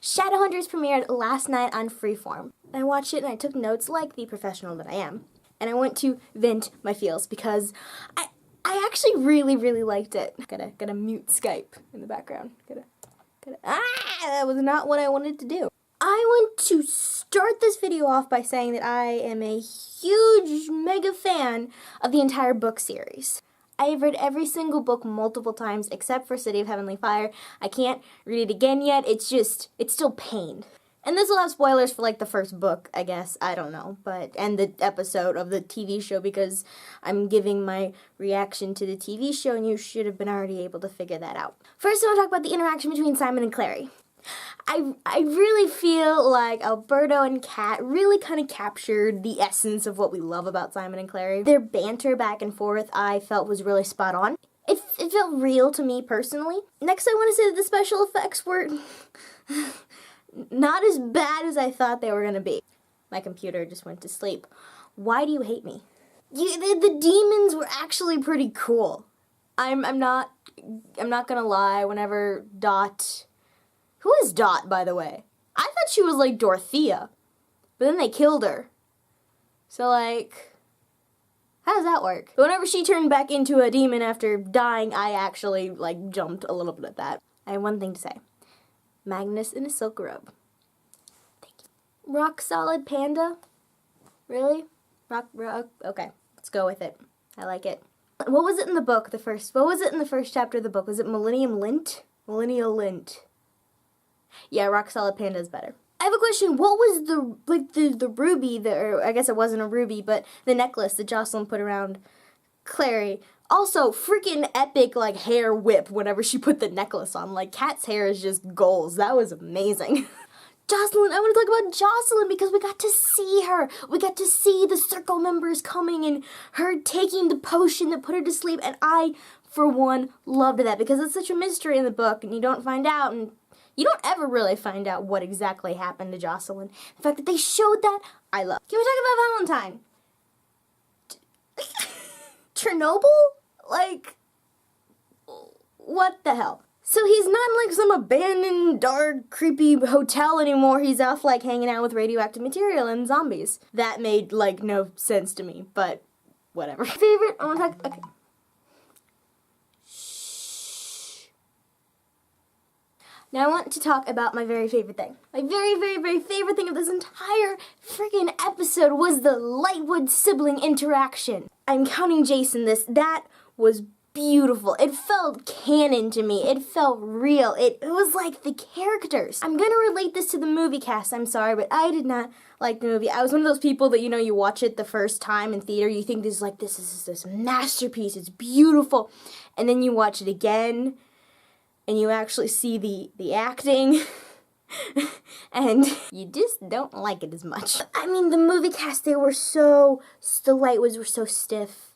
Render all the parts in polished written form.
ShadowHunters premiered last night on Freeform. I watched it and I took notes like the professional that I am. And I went to vent my feels because I actually really liked it. Gotta mute Skype in the background. That was not what I wanted to do. I want to start this video off by saying that I am a huge, mega fan of the entire book series. I have read every single book multiple times except for City of Heavenly Fire. I can't read it again yet. It's still pain. And this will have spoilers for like the first book, I guess. I don't know. And the episode of the TV show because I'm giving my reaction to the TV show and you should have been already able to figure that out. First I want to talk about the interaction between Simon and Clary. I really feel like Alberto and Kat really kind of captured the essence of what we love about Simon and Clary. Their banter back and forth I felt was really spot on. It felt real to me personally. Next I want to say that the special effects were not as bad as I thought they were going to be. My computer just went to sleep. Why do you hate me? The demons were actually pretty cool. I'm not gonna lie, whenever Dot... Who is Dot, by the way? I thought she was like Dorothea, but then they killed her. So like, how does that work? But whenever she turned back into a demon after dying, I actually like jumped a little bit at that. I have one thing to say. Magnus in a silk robe. Thank you. Rock solid panda? Really? Rock, okay, let's go with it. I like it. What was it in the book, what was it in the first chapter of the book? Was it Millennial Lint? Millennial Lint. Yeah, rock solid panda is better. I have a question. What was the ruby, or I guess it wasn't a ruby, but the necklace that Jocelyn put around Clary? Also, freaking epic, like, hair whip whenever she put the necklace on. Like, Kat's hair is just goals. That was amazing. Jocelyn, I want to talk about Jocelyn because we got to see her. We got to see the circle members coming and her taking the potion that put her to sleep. And I, for one, loved that because it's such a mystery in the book and you don't find out. And you don't ever really find out what exactly happened to Jocelyn. The fact that they showed that, I love. Can we talk about Valentine? Chernobyl? Like, what the hell? So he's not in like some abandoned, dark, creepy hotel anymore. He's off like hanging out with radioactive material and zombies. That made like no sense to me, but whatever. Favorite, I want to talk, okay. Shh. Now I want to talk about my very favorite thing. My very favorite thing of this entire freaking episode was the Lightwood sibling interaction. I'm counting Jason this. That was beautiful. It felt canon to me. It felt real. It was like the characters. I'm gonna relate this to the movie cast. I'm sorry, but I did not like the movie. I was one of those people that, you know, you watch it the first time in theater, you think this is this masterpiece. It's beautiful. And then you watch it again and you actually see the acting and you just don't like it as much. I mean, the movie cast, the Lightwoods were so stiff.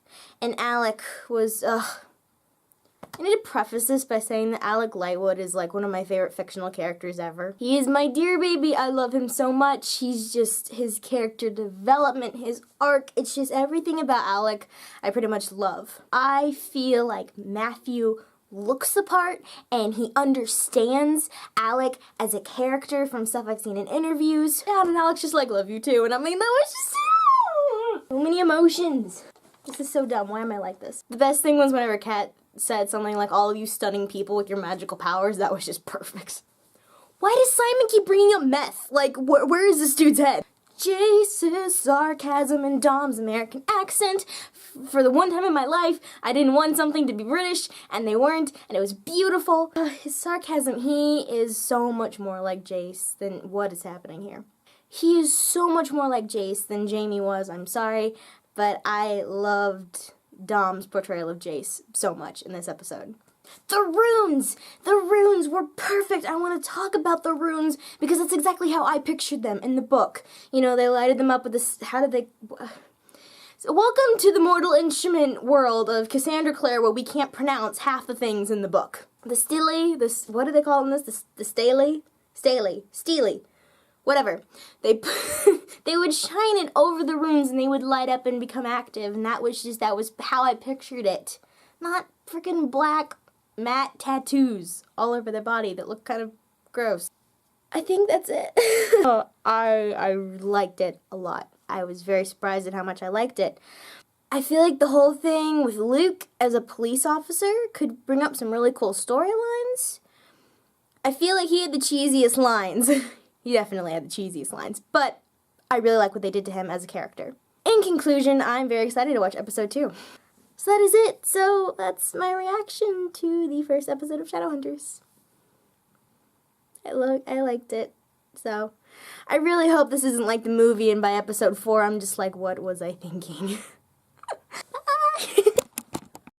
And Alec was, I need to preface this by saying that Alec Lightwood is like one of my favorite fictional characters ever. He is my dear baby. I love him so much. He's just, his character development, his arc, it's just everything about Alec I pretty much love. I feel like Matthew looks the part and he understands Alec as a character from stuff I've seen in interviews. And Alec's just like, love you too. And I mean, that was just so many emotions. This is so dumb. Why am I like this? The best thing was whenever Kat said something like, all of you stunning people with your magical powers. That was just perfect. Why does Simon keep bringing up meth? Like, where is this dude's head? Jace's sarcasm and Dom's American accent. For the one time in my life, I didn't want something to be British, and they weren't, and it was beautiful. His sarcasm, he is so much more like Jace than what is happening here. He is so much more like Jace than Jamie was. I'm sorry. But I loved Dom's portrayal of Jace so much in this episode. The runes! The runes were perfect! I want to talk about the runes because that's exactly how I pictured them in the book. You know, they lighted them up with this, how did they... So welcome to the Mortal Instrument world of Cassandra Clare where we can't pronounce half the things in the book. The stele, what do they call them this? The stele? Stele. Whatever. They would shine it over the runes and they would light up and become active, and that was how I pictured it. Not freaking black matte tattoos all over their body that look kind of gross. I think that's it. I liked it a lot. I was very surprised at how much I liked it. I feel like the whole thing with Luke as a police officer could bring up some really cool storylines. I feel like he had the cheesiest lines. He definitely had the cheesiest lines, but I really like what they did to him as a character. In conclusion, I'm very excited to watch episode 2. So that is it. So that's my reaction to the first episode of Shadowhunters. I liked it. So I really hope this isn't like the movie and by episode 4 I'm just like, what was I thinking?